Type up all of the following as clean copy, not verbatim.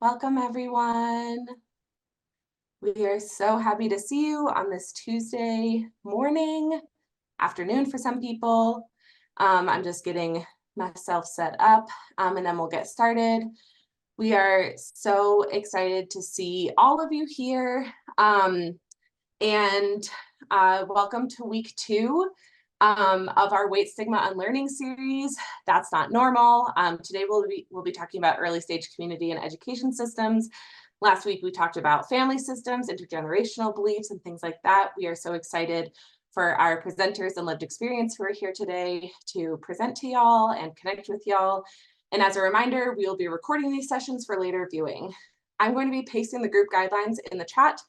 Welcome, everyone. We are so happy to see you on this Tuesday morning, afternoon for some people. I'm just getting myself set up, and then we'll get started. We are so excited to see all of you here, and welcome to week 2 of our Weight Stigma Unlearning series. That's not normal. Today we'll be talking about early stage community and education systems. Last week we talked about family systems, intergenerational beliefs, and things like that. We are so excited for our presenters and lived experience who are here today to present to y'all and connect with y'all. And as a reminder, we will be recording these sessions for later viewing. I'm going to be pasting the group guidelines in the chat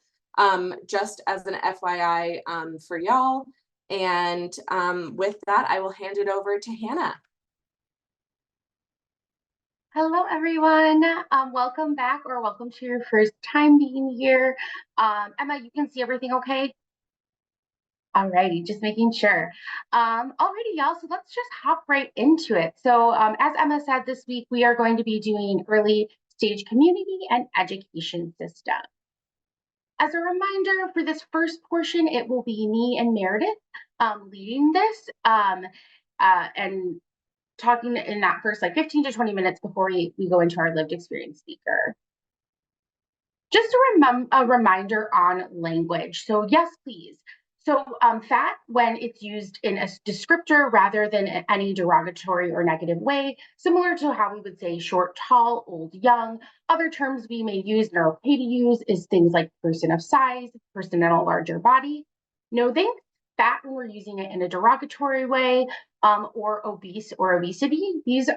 just as an FYI for y'all. And with that, I will hand it over to Hannah. Hello, everyone. Welcome back, or welcome to your first time being here. Emma, you can see everything okay? Alrighty, just making sure. Alrighty, y'all, so let's just hop right into it. So as Emma said, this week we are going to be doing early stage community and education system. As a reminder, for this first portion, it will be me and Meredith leading this and talking in that first 15 to 20 minutes before we go into our lived experience speaker. Just a reminder on language. So yes, please. So fat, when it's used in a descriptor rather than any derogatory or negative way, similar to how we would say short, tall, old, young. Other terms we may use and are okay to use is things like person of size, person in a larger body. No thanks. Fat, when we're using it in a derogatory way, or obese or obesity, these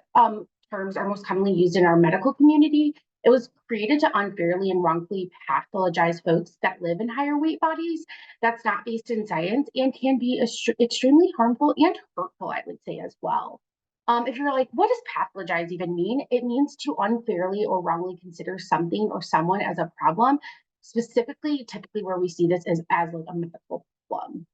terms are most commonly used in our medical community. It was created to unfairly and wrongfully pathologize folks that live in higher weight bodies. That's not based in science and can be extremely harmful and hurtful, I would say, as well. If you're like, what does pathologize even mean? It means to unfairly or wrongly consider something or someone as a problem, specifically, typically where we see this as like a medical problem.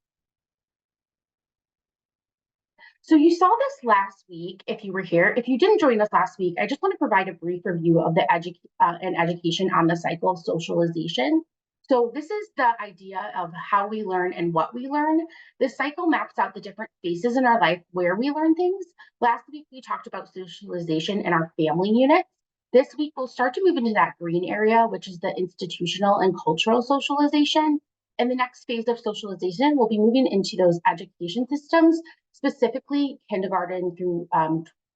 So you saw this last week, if you were here. If you didn't join us last week, I just want to provide a brief review of the education on the cycle of socialization. So this is the idea of how we learn and what we learn. This cycle maps out the different phases in our life where we learn things. Last week, we talked about socialization in our family units. This week, we'll start to move into that green area, which is the institutional and cultural socialization. And the next phase of socialization, we'll be moving into those education systems, specifically kindergarten through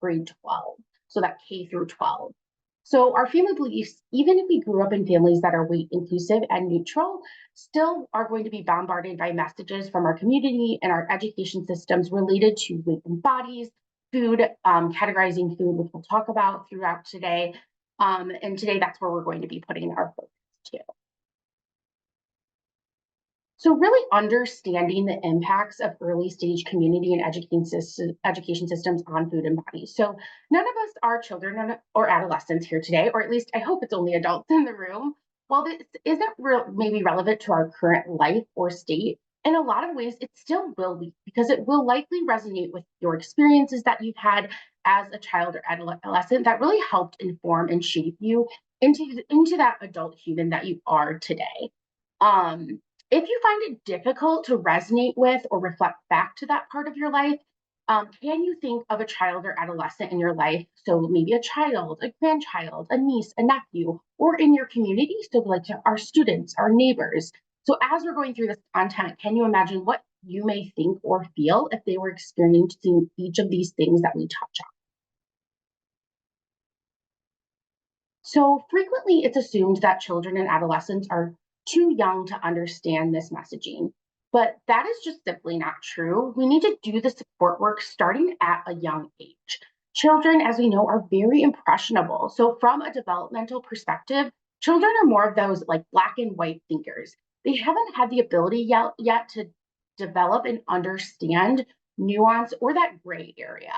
grade 12, so that K through 12. So our family beliefs, even if we grew up in families that are weight inclusive and neutral, still are going to be bombarded by messages from our community and our education systems related to weight and bodies, food, categorizing food, which we'll talk about throughout today. And today, that's where we're going to be putting our focus too. So really understanding the impacts of early stage community and education systems on food and body. So none of us are children or adolescents here today, or at least I hope it's only adults in the room. While this isn't maybe relevant to our current life or state, in a lot of ways, it still will be, because it will likely resonate with your experiences that you've had as a child or adolescent that really helped inform and shape you into that adult human that you are today. If you find it difficult to resonate with or reflect back to that part of your life, can you think of a child or adolescent in your life? So maybe a child, a grandchild, a niece, a nephew, or in your community. So like to our students, our neighbors. So as we're going through this content, can you imagine what you may think or feel if they were experiencing each of these things that we touch on? So frequently it's assumed that children and adolescents are too young to understand this messaging, but that is just simply not true. We need to do the support work starting at a young age. Children, as we know, are very impressionable. So from a developmental perspective, children are more of those like black and white thinkers. They haven't had the ability yet to develop and understand nuance or that gray area.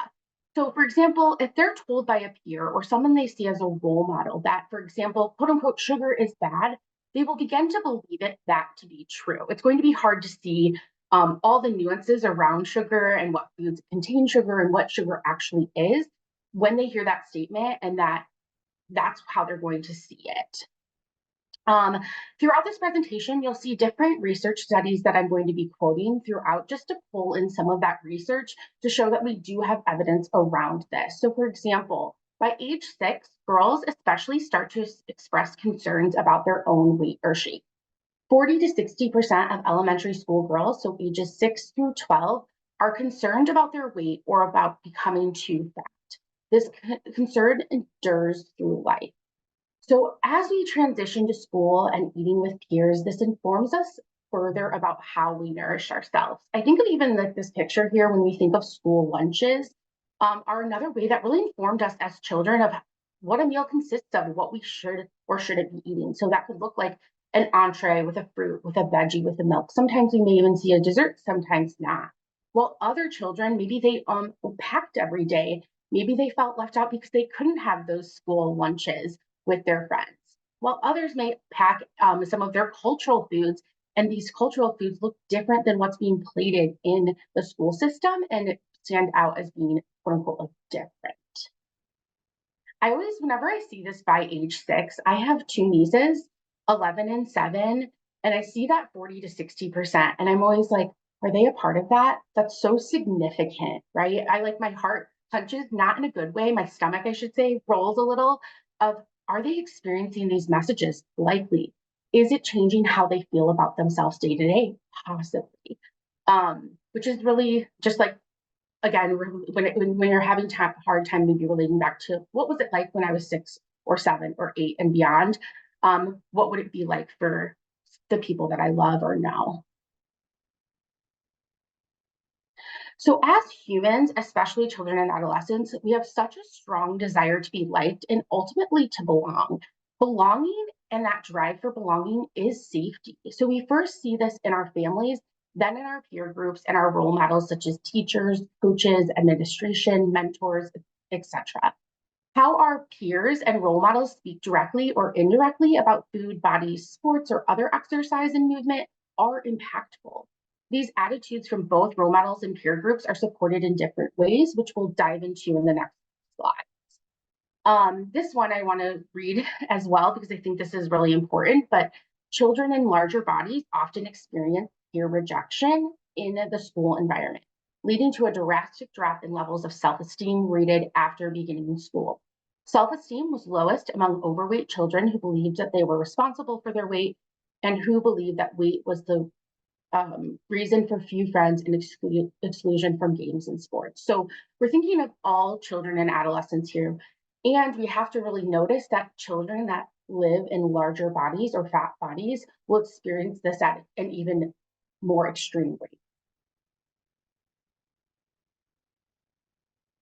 So, for example, if they're told by a peer or someone they see as a role model that, for example, quote unquote, sugar is bad, they will begin to believe that to be true. It's going to be hard to see all the nuances around sugar and what foods contain sugar and what sugar actually is when they hear that statement and that that's how they're going to see it. Throughout this presentation, you'll see different research studies that I'm going to be quoting throughout, just to pull in some of that research to show that we do have evidence around this. So for example, by age 6, girls especially start to express concerns about their own weight or shape. 40 to 60% of elementary school girls, so ages 6 through 12, are concerned about their weight or about becoming too fat. This concern endures through life. So as we transition to school and eating with peers, this informs us further about how we nourish ourselves. I think of even like this picture here when we think of school lunches are another way that really informed us as children of what a meal consists of, what we should or shouldn't be eating. So that could look like an entree with a fruit, with a veggie, with a milk. Sometimes we may even see a dessert, sometimes not. While other children, maybe they packed every day. Maybe they felt left out because they couldn't have those school lunches with their friends, while others may pack some of their cultural foods, and these cultural foods look different than what's being plated in the school system and stand out as being quote unquote like different. I always, whenever I see this by age 6, I have two nieces, 11 and 7, and I see that 40 to 60%, and I'm always like, are they a part of that? That's so significant, right? I like my heart punches, not in a good way, my stomach, I should say, rolls a little of, are they experiencing these messages? Likely. Is it changing how they feel about themselves day to day? Possibly. Which is really just like, again, when you're having hard time maybe relating back to what was it like when I was 6 or 7 or 8 and beyond, what would it be like for the people that I love or know? So as humans, especially children and adolescents, we have such a strong desire to be liked and ultimately to belong. Belonging and that drive for belonging is safety. So we first see this in our families, then in our peer groups and our role models such as teachers, coaches, administration, mentors, etc. How our peers and role models speak directly or indirectly about food, bodies, sports, or other exercise and movement are impactful. These attitudes from both role models and peer groups are supported in different ways, which we'll dive into in the next slide. This one I want to read as well because I think this is really important, but children in larger bodies often experience peer rejection in the school environment, leading to a drastic drop in levels of self-esteem rated after beginning school. Self-esteem was lowest among overweight children who believed that they were responsible for their weight and who believed that weight was the reason for few friends and exclusion from games and sports. So we're thinking of all children and adolescents here. And we have to really notice that children that live in larger bodies or fat bodies will experience this at an even more extreme rate.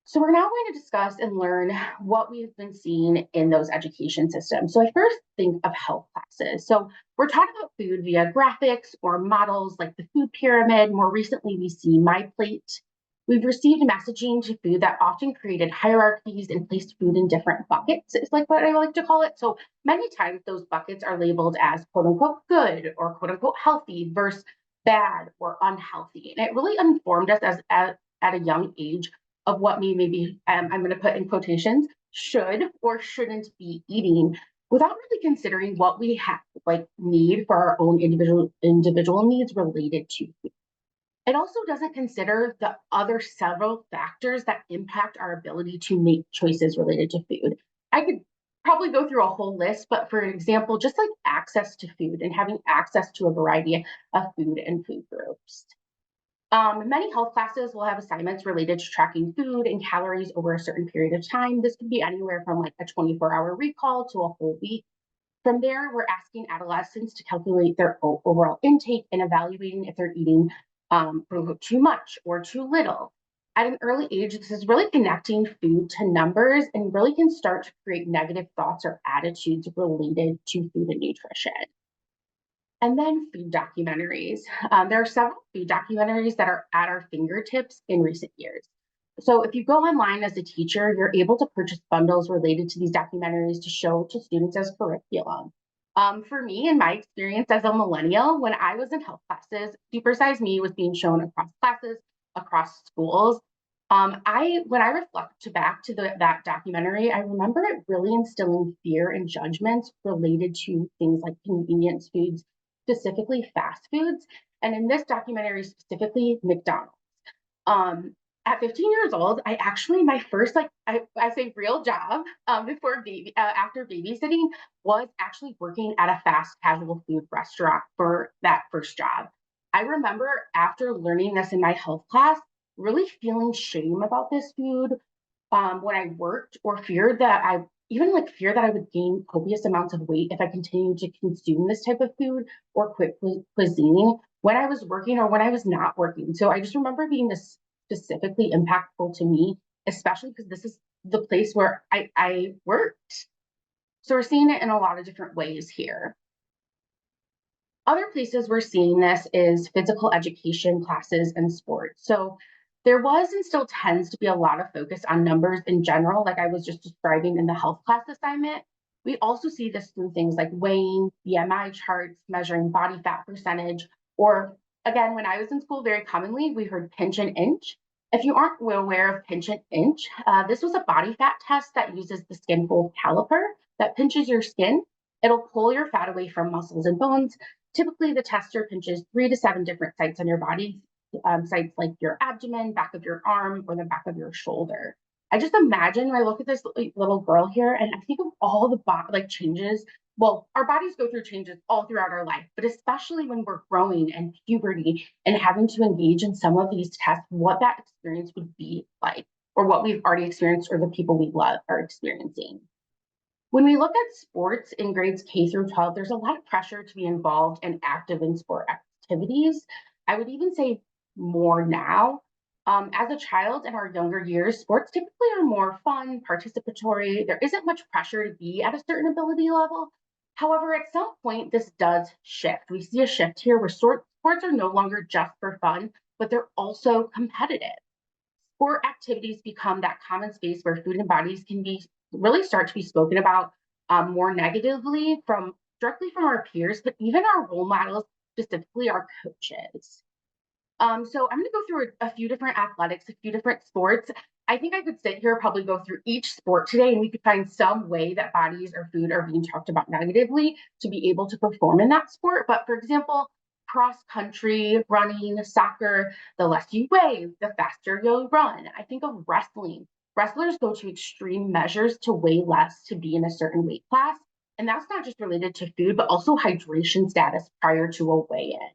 So we're now going to discuss and learn what we've been seeing in those education systems. So I first think of health classes. So we're taught about food via graphics or models like the food pyramid. More recently, we see My Plate. We've received messaging to food that often created hierarchies and placed food in different buckets, is like what I like to call it. So many times those buckets are labeled as quote unquote good or quote unquote healthy versus bad or unhealthy. And it really informed us at a young age of what we maybe, I'm going to put in quotations, should or shouldn't be eating without really considering what we have like need for our own individual needs related to food. It also doesn't consider the other several factors that impact our ability to make choices related to food. I could probably go through a whole list, but for example, just like access to food and having access to a variety of food and food groups. Many health classes will have assignments related to tracking food and calories over a certain period of time. This could be anywhere from like a 24-hour recall to a whole week. From there, we're asking adolescents to calculate their overall intake and evaluating if they're eating too much or too little. At an early age, this is really connecting food to numbers and really can start to create negative thoughts or attitudes related to food and nutrition. And then food documentaries. There are several food documentaries that are at our fingertips in recent years. So if you go online as a teacher, you're able to purchase bundles related to these documentaries to show to students as curriculum. For me, in my experience as a millennial, when I was in health classes, Super Size Me was being shown across classes, across schools. When I reflect back to that documentary, I remember it really instilling fear and judgment related to things like convenience foods, specifically fast foods, and in this documentary specifically, McDonald's. Um, at 15 years old, I actually my first I say real job after babysitting was actually working at a fast casual food restaurant for that first job. I remember after learning this in my health class, really feeling shame about this food when I worked, or fear that I would gain copious amounts of weight if I continued to consume this type of food or quick cuisine when I was working or when I was not working. So I just remember being this specifically impactful to me, especially because this is the place where I worked. So we're seeing it in a lot of different ways here. Other places we're seeing this is physical education classes and sports. So there was and still tends to be a lot of focus on numbers in general, like I was just describing in the health class assignment. We also see this through things like weighing, BMI charts, measuring body fat percentage, or again, when I was in school, very commonly we heard pinch and inch. If you aren't well aware of pinch and inch, this was a body fat test that uses the skin fold caliper that pinches your skin. It'll pull your fat away from muscles and bones. Typically, the tester pinches 3 to 7 different sites on your body, sites like your abdomen, back of your arm, or the back of your shoulder. I just imagine when I look at this little girl here, and I think of all the changes. Well, our bodies go through changes all throughout our life, but especially when we're growing and puberty and having to engage in some of these tests, what that experience would be like, or what we've already experienced, or the people we love are experiencing. When we look at sports in grades K through 12, there's a lot of pressure to be involved and active in sport activities. I would even say more now. As a child in our younger years, sports typically are more fun, participatory. There isn't much pressure to be at a certain ability level. However, at some point, this does shift. We see a shift here where sports are no longer just for fun, but they're also competitive. Sport activities become that common space where food and bodies can be really start to be spoken about more negatively from directly from our peers, but even our role models, specifically our coaches. So I'm going to go through a few different athletics, a few different sports. I think I could sit here, probably go through each sport today, and we could find some way that bodies or food are being talked about negatively to be able to perform in that sport. But for example, cross country, running, soccer, the less you weigh, the faster you'll run. I think of wrestling. Wrestlers go to extreme measures to weigh less to be in a certain weight class. And that's not just related to food, but also hydration status prior to a weigh in.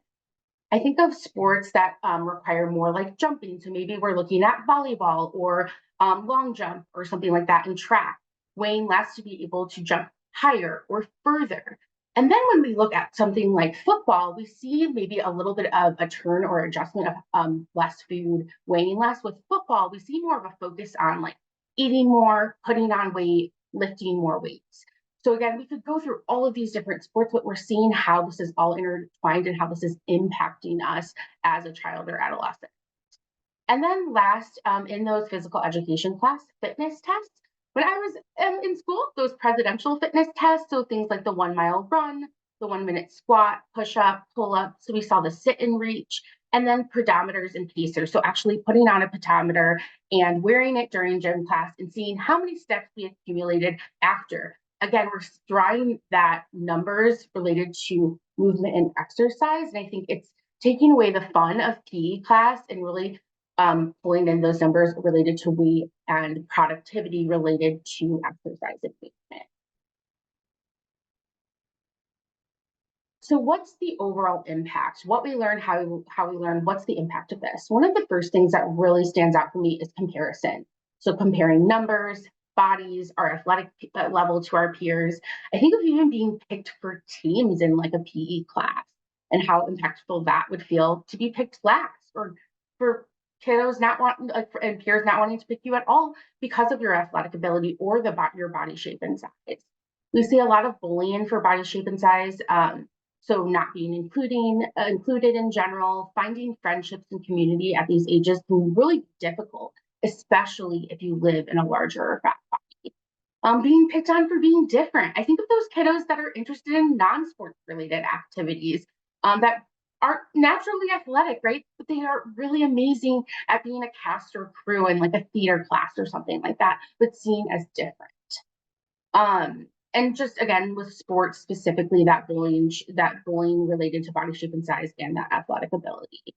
I think of sports that require more like jumping. So maybe we're looking at volleyball or long jump or something like that in track, weighing less to be able to jump higher or further. And then when we look at something like football, we see maybe a little bit of a turn or adjustment of less food, weighing less. With football, we see more of a focus on like eating more, putting on weight, lifting more weights. So again, we could go through all of these different sports, but we're seeing how this is all intertwined and how this is impacting us as a child or adolescent. And then last, in those physical education class, fitness tests. When I was in school, those presidential fitness tests, so things like the 1 mile run, the 1 minute squat, push up, pull up. So we saw the sit and reach, and then pedometers and pacers. So actually putting on a pedometer and wearing it during gym class and seeing how many steps we accumulated after. Again, we're drawing that numbers related to movement and exercise. And I think it's taking away the fun of PE class and really pulling in those numbers related to weight and productivity related to exercise and movement. So what's the overall impact? What we learn, how we learn, what's the impact of this? One of the first things that really stands out for me is comparison. So comparing numbers, bodies, our athletic level to our peers. I think of even being picked for teams in like a PE class and how impactful that would feel to be picked last, or for kiddos not wanting and peers not wanting to pick you at all because of your athletic ability or your body shape and size. We see a lot of bullying for body shape and size. So not being included in general, finding friendships and community at these ages can be really difficult, especially if you live in a larger or fat body. Being picked on for being different. I think of those kiddos that are interested in non-sports related activities that aren't naturally athletic, right? But they are really amazing at being a cast or crew in like a theater class or something like that, but seen as different. And just again with sports specifically, that bullying related to body shape and size and that athletic ability.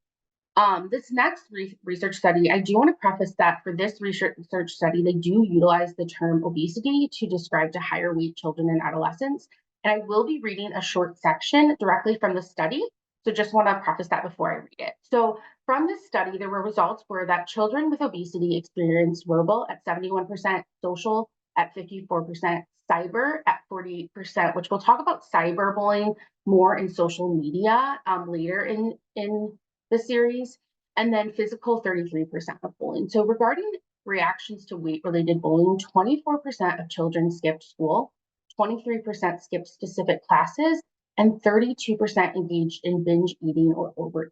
This next research study, I do want to preface that for this research study, they do utilize the term obesity to describe to higher weight children and adolescents. And I will be reading a short section directly from the study. So just want to preface that before I read it. So from this study, there were results were that children with obesity experienced verbal at 71%, social at 54%, cyber at 48%, which we'll talk about cyberbullying more in social media later in the series, and then physical 33% of bullying. So regarding reactions to weight-related bullying, 24% of children skipped school, 23% skipped specific classes, and 32% engaged in binge eating or overeating.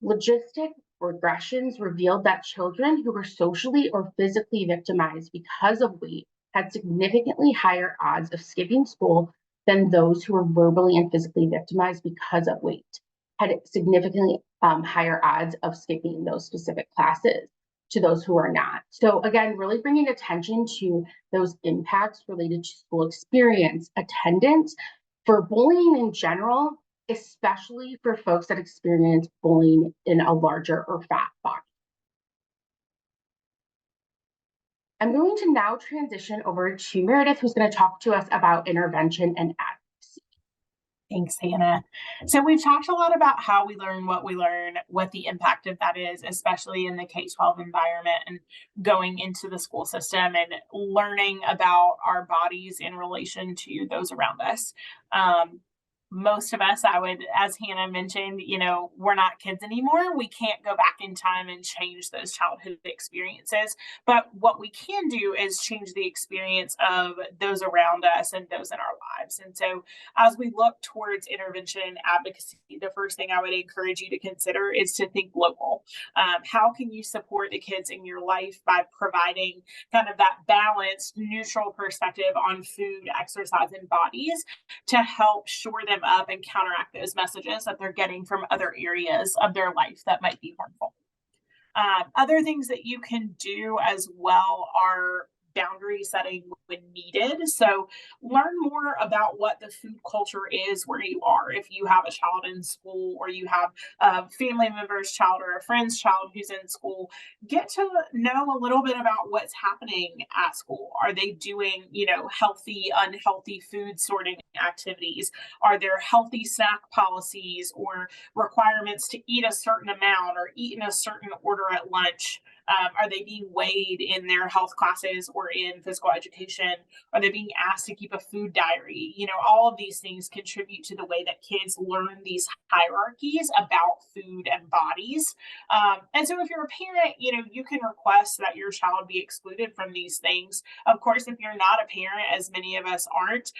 Logistic regressions revealed that children who were socially or physically victimized because of weight had significantly higher odds of skipping school than those who were verbally and physically victimized because of weight, had significantly higher odds of skipping those specific classes to those who are not. So again, really bringing attention to those impacts related to school experience, attendance, for bullying in general, especially for folks that experience bullying in a larger or fat body. I'm going to now transition over to Meredith, who's going to talk to us about intervention and advocacy. Thanks, Hannah. So we've talked a lot about how we learn, what the impact of that is, especially in the K-12 environment and going into the school system and learning about our bodies in relation to those around us. Most of us, as Hannah mentioned, we're not kids anymore. We can't go back in time and change those childhood experiences. But what we can do is change the experience of those around us and those in our lives. And so as we look towards intervention and advocacy, the first thing I would encourage you to consider is to think local. How can you support the kids in your life by providing kind of that balanced, neutral perspective on food, exercise, and bodies to help shore them up and counteract those messages that they're getting from other areas of their life that might be harmful. Other things that you can do as well are boundary setting when needed. So learn more about what the food culture is where you are. If you have a child in school or you have a family member's child or a friend's child who's in school, get to know a little bit about what's happening at school. Are they doing, healthy, unhealthy food sorting activities? Are there healthy snack policies or requirements to eat a certain amount or eat in a certain order at lunch? Are they being weighed in their health classes or in physical education? Are they being asked to keep a food diary? All of these things contribute to the way that kids learn these hierarchies about food and bodies. And so if you're a parent, you can request that your child be excluded from these things. Of course, if you're not a parent, as many of us aren't,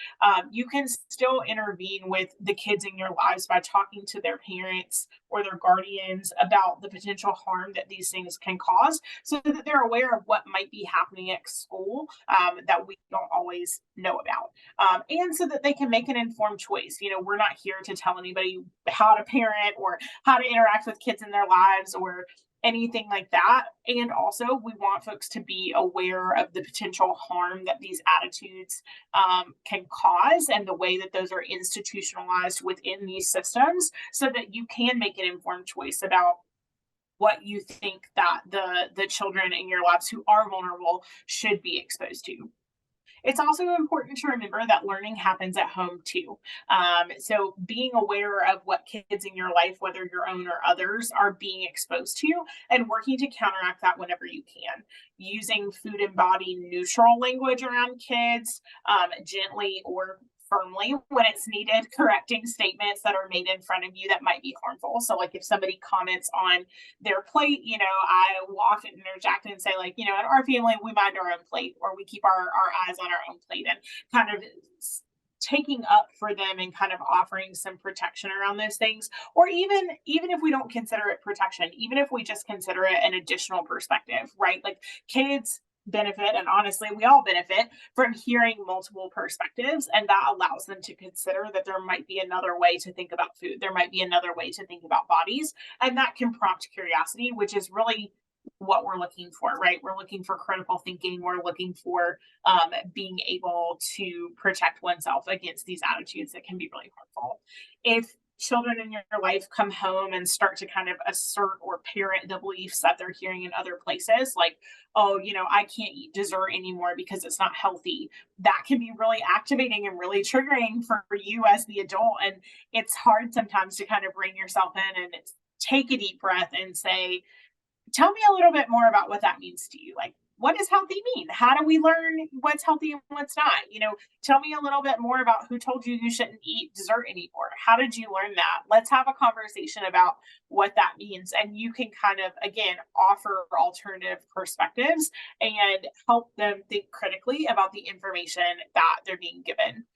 you can still intervene with the kids in your lives by talking to their parents or their guardians about the potential harm that these things can cause so that they're aware of what might be happening at school that we don't always know about. And so that they can make an informed choice. We're not here to tell anybody how to parent or how to interact with kids in their lives or anything like that. And also, we want folks to be aware of the potential harm that these attitudes can cause and the way that those are institutionalized within these systems so that you can make an informed choice about what you think that the children in your lives who are vulnerable should be exposed to. It's also important to remember that learning happens at home too. So being aware of what kids in your life, whether your own or others, are being exposed to and working to counteract that whenever you can. Using food and body neutral language around kids, gently or firmly when it's needed, correcting statements that are made in front of you that might be harmful. So like if somebody comments on their plate, I will often interject and say like, in our family, we mind our own plate or we keep our eyes on our own plate and kind of taking up for them and kind of offering some protection around those things. Or even if we don't consider it protection, even if we just consider it an additional perspective, right? Like kids benefit, and honestly, we all benefit from hearing multiple perspectives. And that allows them to consider that there might be another way to think about food. There might be another way to think about bodies. And that can prompt curiosity, which is really what we're looking for, right? We're looking for critical thinking. We're looking for being able to protect oneself against these attitudes that can be really harmful. If children in your life come home and start to kind of assert or parent the beliefs that they're hearing in other places, like, oh, I can't eat dessert anymore because it's not healthy, that can be really activating and really triggering for you as the adult. And it's hard sometimes to kind of bring yourself in and take a deep breath and say, tell me a little bit more about what that means to you. Like, what does healthy mean? How do we learn what's healthy and what's not? Tell me a little bit more about who told you shouldn't eat dessert anymore. How did you learn that? Let's have a conversation about what that means. And you can kind of, again, offer alternative perspectives and help them think critically about the information that they're being given.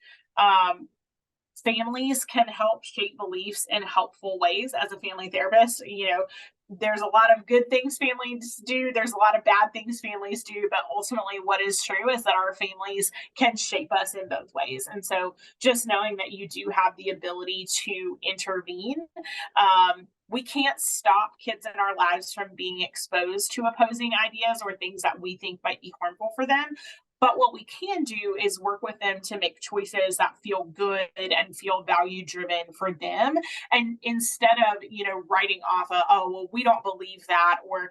Families can help shape beliefs in helpful ways. As a family therapist, there's a lot of good things families do. There's a lot of bad things families do, but ultimately what is true is that our families can shape us in both ways. And so just knowing that you do have the ability to intervene, we can't stop kids in our lives from being exposed to opposing ideas or things that we think might be harmful for them. But what we can do is work with them to make choices that feel good and feel value driven for them. And instead of, writing off oh, well, we don't believe that, or,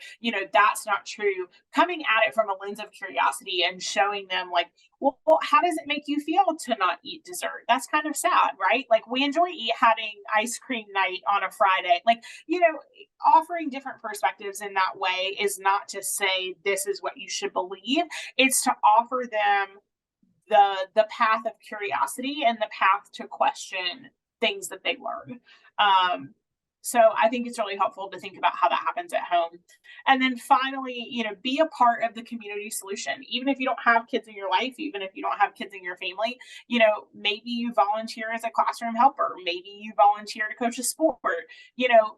that's not true, coming at it from a lens of curiosity and showing them like, well, how does it make you feel to not eat dessert? That's kind of sad, right? Like, we enjoy having ice cream night on a Friday. Like, offering different perspectives in that way is not to say this is what you should believe. It's to offer them the path of curiosity and the path to question things that they learn. So I think it's really helpful to think about how that happens at home. And then finally, be a part of the community solution. Even if you don't have kids in your life, even if you don't have kids in your family, maybe you volunteer as a classroom helper. Maybe you volunteer to coach a sport.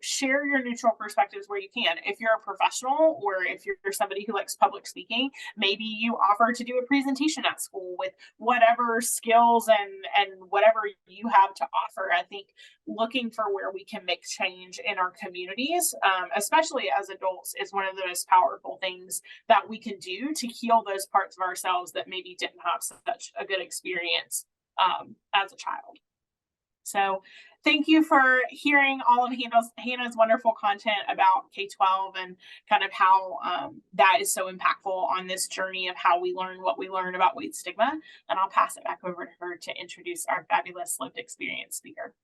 Share your neutral perspectives where you can. If you're a professional or if you're somebody who likes public speaking, maybe you offer to do a presentation at school with whatever skills and whatever you have to offer. I think looking for where we can make change in our communities, especially as adults, is one of the most powerful things that we can do to heal those parts of ourselves that maybe didn't have such a good experience as a child. So thank you for hearing all of Hannah's wonderful content about K-12 and kind of how that is so impactful on this journey of how we learn what we learn about weight stigma. And I'll pass it back over to her to introduce our fabulous lived experience speaker.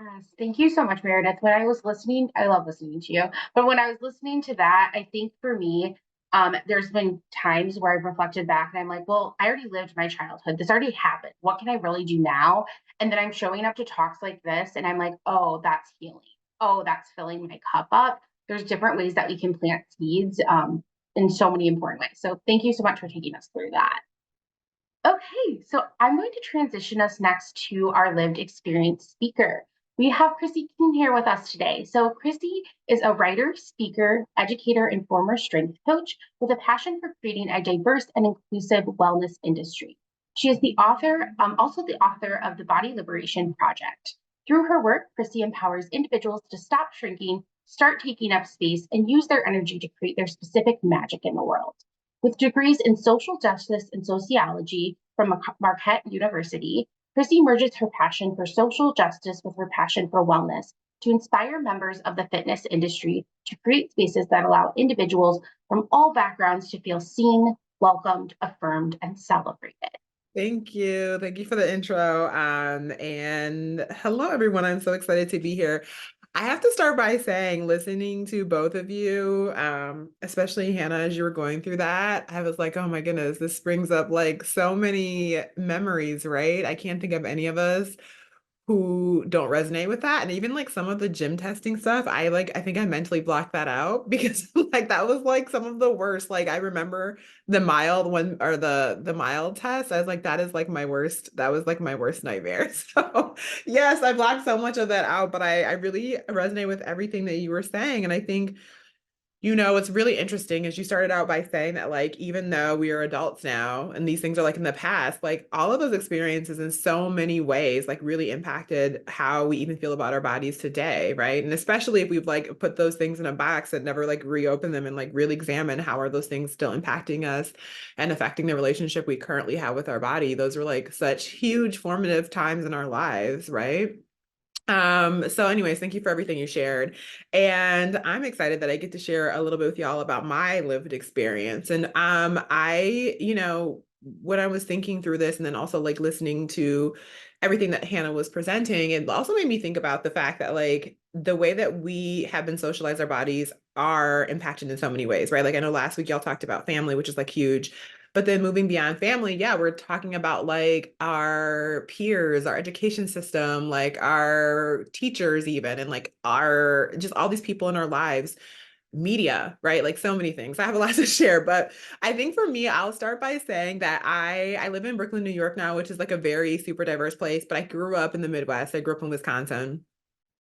Yes, thank you so much, Meredith. When I was listening, I love listening to you, but when I was listening to that, I think for me, there's been times where I've reflected back and I'm like, well, I already lived my childhood. This already happened. What can I really do now? And then I'm showing up to talks like this and I'm like, oh, that's healing. Oh, that's filling my cup up. There's different ways that we can plant seeds in so many important ways. So thank you so much for taking us through that. Okay, so I'm going to transition us next to our lived experience speaker. We have Chrissy King here with us today. So Chrissy is a writer, speaker, educator, and former strength coach with a passion for creating a diverse and inclusive wellness industry. She is the author, also the author of the Body Liberation Project. Through her work, Chrissy empowers individuals to stop shrinking, start taking up space, and use their energy to create their specific magic in the world. With degrees in social justice and sociology from Marquette University, Chrissy merges her passion for social justice with her passion for wellness to inspire members of the fitness industry to create spaces that allow individuals from all backgrounds to feel seen, welcomed, affirmed, and celebrated. Thank you. Thank you for the intro. And hello, everyone. I'm so excited to be here. I have to start by saying, listening to both of you, especially Hannah, as you were going through that, I was like, oh my goodness, this brings up like so many memories, right? I can't think of any of us who don't resonate with that. And even like some of the gym testing stuff, I think I mentally blocked that out because like that was like some of the worst. Like I remember the mild one or the mild test. I was like, that is like my worst. That was like my worst nightmare. So yes, I blocked so much of that out, but I really resonate with everything that you were saying. And I think What's really interesting is you started out by saying that, like, even though we are adults now and these things are like in the past, like all of those experiences in so many ways, like really impacted how we even feel about our bodies today, right? And especially if we've like put those things in a box and never like reopen them and like really examine how are those things still impacting us and affecting the relationship we currently have with our body. Those are like such huge formative times in our lives, right? So anyways, thank you for everything you shared. And I'm excited that I get to share a little bit with y'all about my lived experience. And when I was thinking through this and then also like listening to everything that Hannah was presenting, it also made me think about the fact that like the way that we have been socialized, our bodies are impacted in so many ways, right? Like I know last week y'all talked about family, which is like huge. But then moving beyond family, yeah, we're talking about like our peers, our education system, like our teachers, even, and like our just all these people in our lives, media, right? Like so many things. I have a lot to share, but I think for me, I'll start by saying that I live in Brooklyn, New York now, which is like a very super diverse place, but I grew up in the Midwest. I grew up in Wisconsin.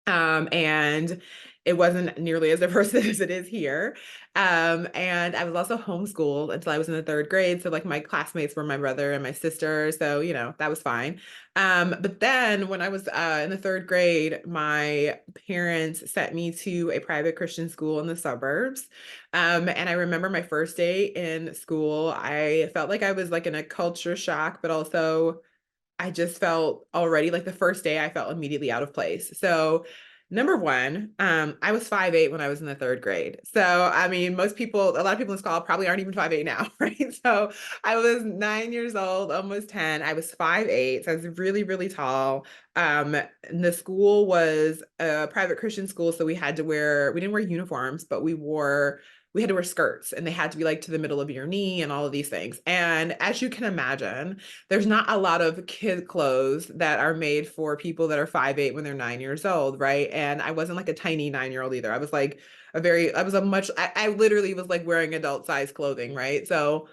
And it wasn't nearly as diverse as it is here. And I was also homeschooled until I was in the third grade. So like my classmates were my brother and my sister. So, that was fine. But then when I was in the third grade, my parents sent me to a private Christian school in the suburbs. And I remember my first day in school, I felt like I was like in a culture shock, but also I just felt already like the first day I felt immediately out of place. So number one, I was 5'8" when I was in the third grade. So I mean, a lot of people in this call probably aren't even 5'8" now, right? So I was 9 years old, almost 10. I was 5'8", so I was really, really tall. And the school was a private Christian school, so we didn't wear uniforms, but we had to wear skirts and they had to be like to the middle of your knee and all of these things. And as you can imagine, there's not a lot of kid clothes that are made for people that are 5'8" when they're 9 years old, right? And I wasn't like a tiny 9-year-old either. I was like I literally was like wearing adult size clothing, right? So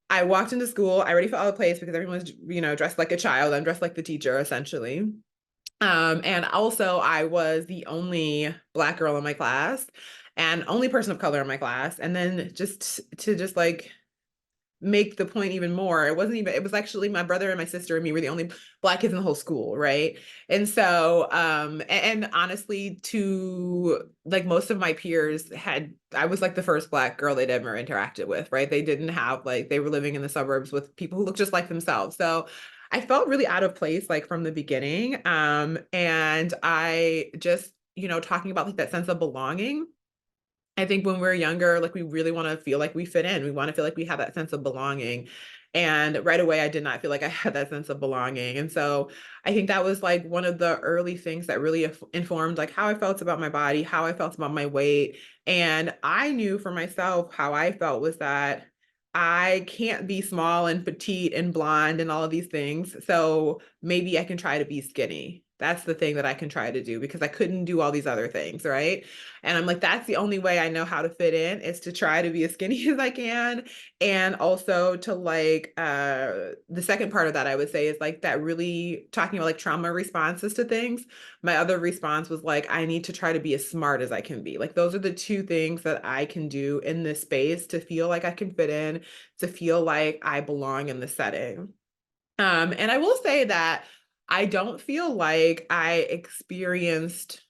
I walked into school, I already felt out of place because everyone was, dressed like a child. I'm dressed like the teacher essentially. And also I was the only Black girl in my class and only person of color in my class. And then just to just like make the point even more, it was actually my brother and my sister and me were the only Black kids in the whole school, right? And so and honestly, to like most of my peers I was like the first Black girl they'd ever interacted with, right? They didn't have like they were living in the suburbs with people who looked just like themselves. So I felt really out of place like from the beginning. And I just, talking about like that sense of belonging, I think when we're younger, like we really want to feel like we fit in. We want to feel like we have that sense of belonging. And right away, I did not feel like I had that sense of belonging. And so I think that was like one of the early things that really informed like how I felt about my body, how I felt about my weight. And I knew for myself how I felt was that I can't be small and petite and blonde and all of these things. So maybe I can try to be skinny. That's the thing that I can try to do because I couldn't do all these other things, right? And I'm like, that's the only way I know how to fit in is to try to be as skinny as I can. And also to like, the second part of that, I would say is like that really talking about like trauma responses to things. My other response was like, I need to try to be as smart as I can be. Like, those are the two things that I can do in this space to feel like I can fit in, to feel like I belong in the setting. And I will say that I don't feel like I experienced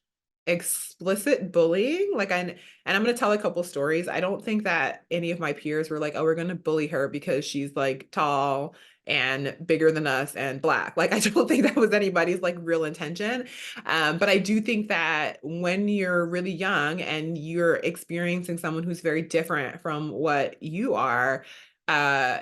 explicit bullying. And I'm going to tell a couple stories. I don't think that any of my peers were like, oh, we're going to bully her because she's like tall and bigger than us and Black. Like, I don't think that was anybody's like real intention. But I do think that when you're really young and you're experiencing someone who's very different from what you are, uh,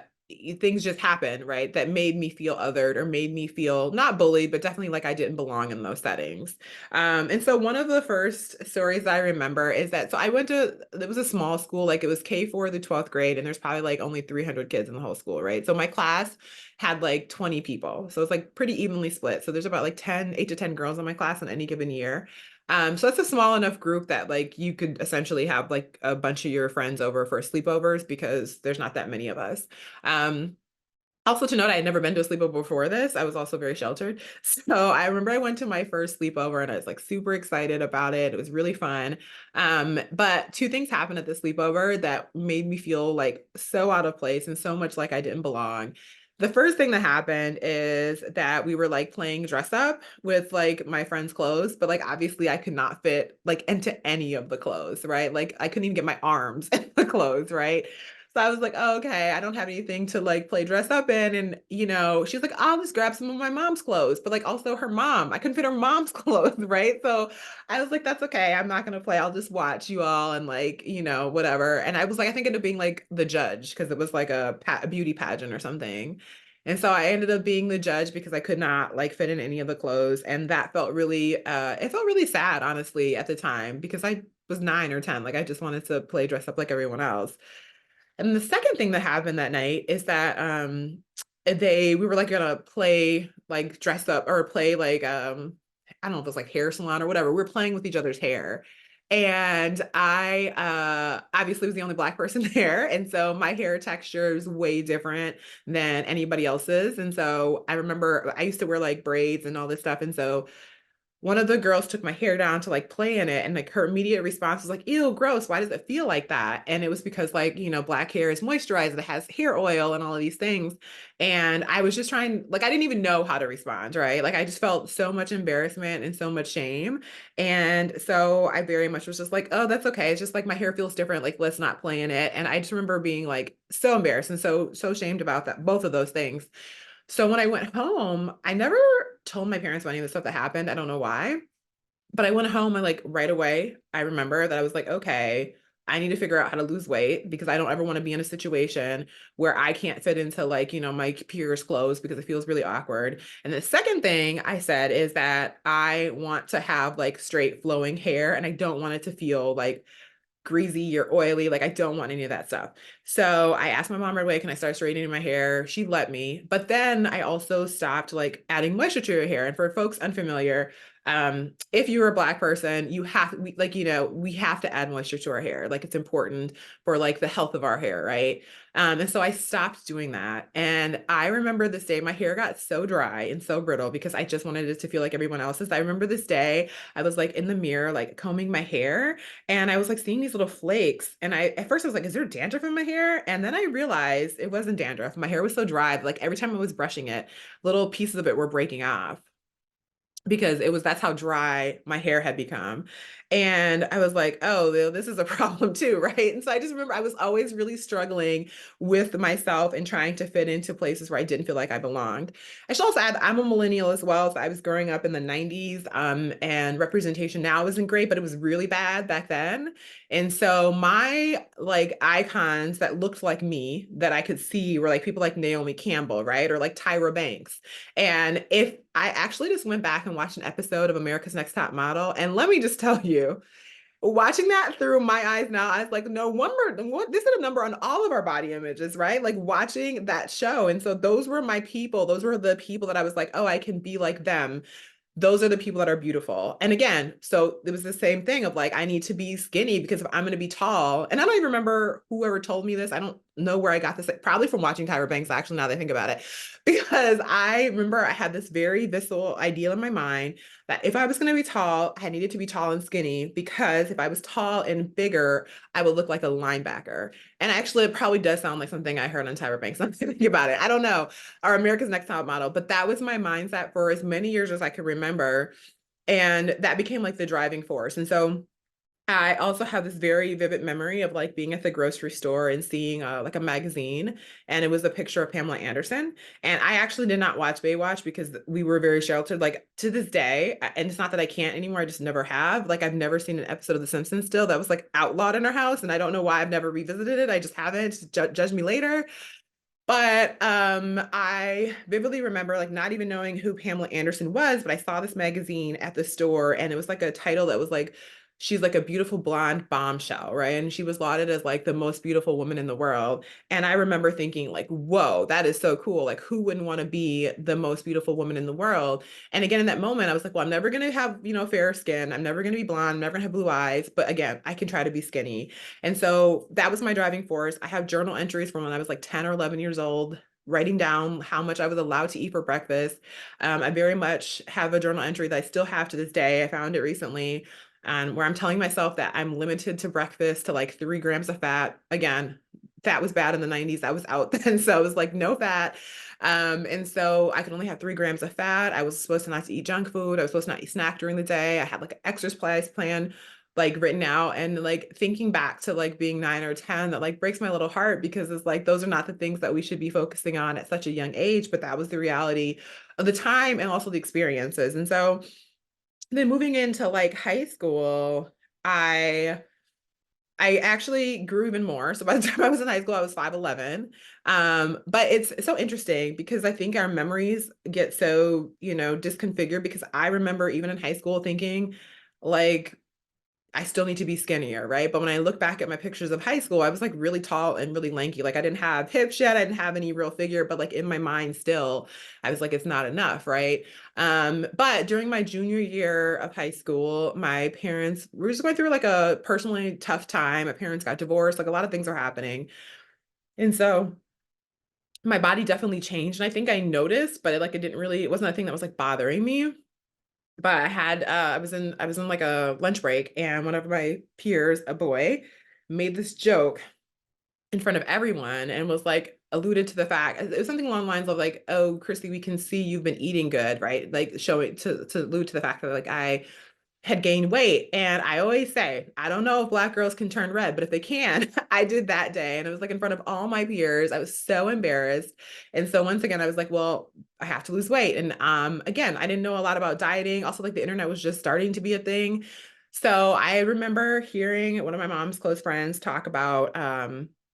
things just happened, right? That made me feel othered or made me feel not bullied, but definitely like I didn't belong in those settings. And so one of the first stories I remember is that, so it was a small school, like it was K4 to 12th grade, and there's probably like only 300 kids in the whole school, right? So my class had like 20 people. So it's like pretty evenly split. So there's about like 8 to 10 girls in my class in any given year. So that's a small enough group that like you could essentially have like a bunch of your friends over for sleepovers because there's not that many of us. Um, Also to note, I had never been to a sleepover before this. I was also very sheltered. So I remember I went to my first sleepover and I was like super excited about it. It was really fun. But two things happened at the sleepover that made me feel like so out of place and so much like I didn't belong. The first thing that happened is that we were like playing dress up with like my friend's clothes, but like obviously I could not fit like into any of the clothes, right? Like I couldn't even get my arms in the clothes, right? So I was like, oh, okay, I don't have anything to like play dress up in. And, she's like, I'll just grab some of my mom's clothes, but like also her mom, I couldn't fit her mom's clothes, right? So I was like, that's okay. I'm not going to play. I'll just watch you all and like, whatever. And I was like, I think it ended up being like the judge because it was like a beauty pageant or something. And so I ended up being the judge because I could not like fit in any of the clothes. And that felt really, it felt really sad, honestly, at the time because I was 9 or 10. Like I just wanted to play dress up like everyone else. And the second thing that happened that night is that we were like gonna play like dress up or play like I don't know if it was like hair salon or whatever. We were playing with each other's hair. And I obviously was the only Black person there. And so my hair texture is way different than anybody else's. And so I remember I used to wear like braids and all this stuff. And so one of the girls took my hair down to like play in it, and like her immediate response was like, ew, gross, why does it feel like that? And it was because like, Black hair is moisturized, it has hair oil and all of these things. And I was just trying, like I didn't even know how to respond, right? Like I just felt so much embarrassment and so much shame. And so I very much was just like, oh, that's okay, it's just like my hair feels different, like let's not play in it. And I just remember being like so embarrassed and so shamed about that, both of those things. So when I went home, I never told my parents about any of the stuff that happened. I don't know why, but I went home and like right away, I remember that I was like, okay, I need to figure out how to lose weight because I don't ever want to be in a situation where I can't fit into like, my peers' clothes because it feels really awkward. And the second thing I said is that I want to have like straight flowing hair and I don't want it to feel like greasy or oily. Like I don't want any of that stuff. So I asked my mom right away, can I start straightening my hair? She let me, but then I also stopped like adding moisture to your hair. And for folks unfamiliar, if you're a Black person, we have to add moisture to our hair. Like it's important for like the health of our hair, right? And so I stopped doing that. And I remember this day, my hair got so dry and so brittle because I just wanted it to feel like everyone else's. I remember this day, I was like in the mirror, like combing my hair, and I was like seeing these little flakes. And at first I was like, is there dandruff in my hair? And then I realized it wasn't dandruff. My hair was so dry, like every time I was brushing it, little pieces of it were breaking off because that's how dry my hair had become. And I was like, oh, well, this is a problem too, right? And so I just remember I was always really struggling with myself and trying to fit into places where I didn't feel like I belonged. I should also add, I'm a millennial as well. So I was growing up in the 90s, and representation now isn't great, but it was really bad back then. And so my like icons that looked like me that I could see were like people like Naomi Campbell, right? Or like Tyra Banks. And if I actually just went back and watched an episode of America's Next Top Model, and let me just tell you, watching that through my eyes now, I was like, no wonder, this is a number on all of our body images, right? Like watching that show. And so those were my people. Those were the people that I was like, oh, I can be like them. Those are the people that are beautiful. And again, so it was the same thing of like, I need to be skinny because if I'm going to be tall, and I don't even remember whoever told me this. I don't know where I got this, like, probably from watching Tyra Banks, actually, now that I think about it, because I remember I had this very visceral idea in my mind that if I was going to be tall, I needed to be tall and skinny because if I was tall and bigger, I would look like a linebacker. And actually, it probably does sound like something I heard on Tyra Banks. I'm thinking about it. I don't know, or America's Next Top Model, but that was my mindset for as many years as I could remember. And that became like the driving force. And so I also have this very vivid memory of like being at the grocery store and seeing like a magazine, and it was a picture of Pamela Anderson. And I actually did not watch Baywatch because we were very sheltered. Like to this day, and it's not that I can't anymore, I just never have. Like I've never seen an episode of The Simpsons still that was like outlawed in our house, and I don't know why I've never revisited it. I just haven't. Judge me later. But I vividly remember like not even knowing who Pamela Anderson was, but I saw this magazine at the store and it was like a title that was like, she's like a beautiful blonde bombshell, right? And she was lauded as like the most beautiful woman in the world. And I remember thinking like, whoa, that is so cool. Like who wouldn't want to be the most beautiful woman in the world? And again, in that moment, I was like, well, I'm never going to have, fair skin. I'm never going to be blonde. I'm never going to have blue eyes. But again, I can try to be skinny. And so that was my driving force. I have journal entries from when I was like 10 or 11 years old writing down how much I was allowed to eat for breakfast. I very much have a journal entry that I still have to this day. I found it recently, and where I'm telling myself that I'm limited to breakfast to like 3 grams of fat. Again, fat was bad in the 90s. That was out then. So it was like no fat. And so I could only have 3 grams of fat. I was supposed to not to eat junk food. I was supposed to not eat snack during the day. I had like an exercise plan like written out, and like thinking back to like being 9 or 10, that like breaks my little heart, because it's like those are not the things that we should be focusing on at such a young age, but that was the reality of the time and also the experiences. And so then moving into like high school, I actually grew even more. So by the time I was in high school, I was 5'11". But it's so interesting because I think our memories get so, disconfigured, because I remember even in high school thinking like I still need to be skinnier, right? But when I look back at my pictures of high school, I was like really tall and really lanky. Like I didn't have hips yet, I didn't have any real figure, but like in my mind still, I was like, it's not enough, right? But during my junior year of high school, my parents were just going through like a personally tough time. My parents got divorced, like a lot of things are happening. And so my body definitely changed. And I think I noticed, but it wasn't a thing that was like bothering me. But I was in like a lunch break, and one of my peers, a boy, made this joke in front of everyone and was like alluded to the fact, it was something along the lines of like, "Oh, Christy, we can see you've been eating good," right? Like showing to allude to the fact that like I had gained weight. And I always say, I don't know if Black girls can turn red, but if they can, I did that day. And it was like in front of all my peers. I was so embarrassed. And so once again, I was like, well, I have to lose weight. And again, I didn't know a lot about dieting. Also, like the internet was just starting to be a thing. So I remember hearing one of my mom's close friends talk about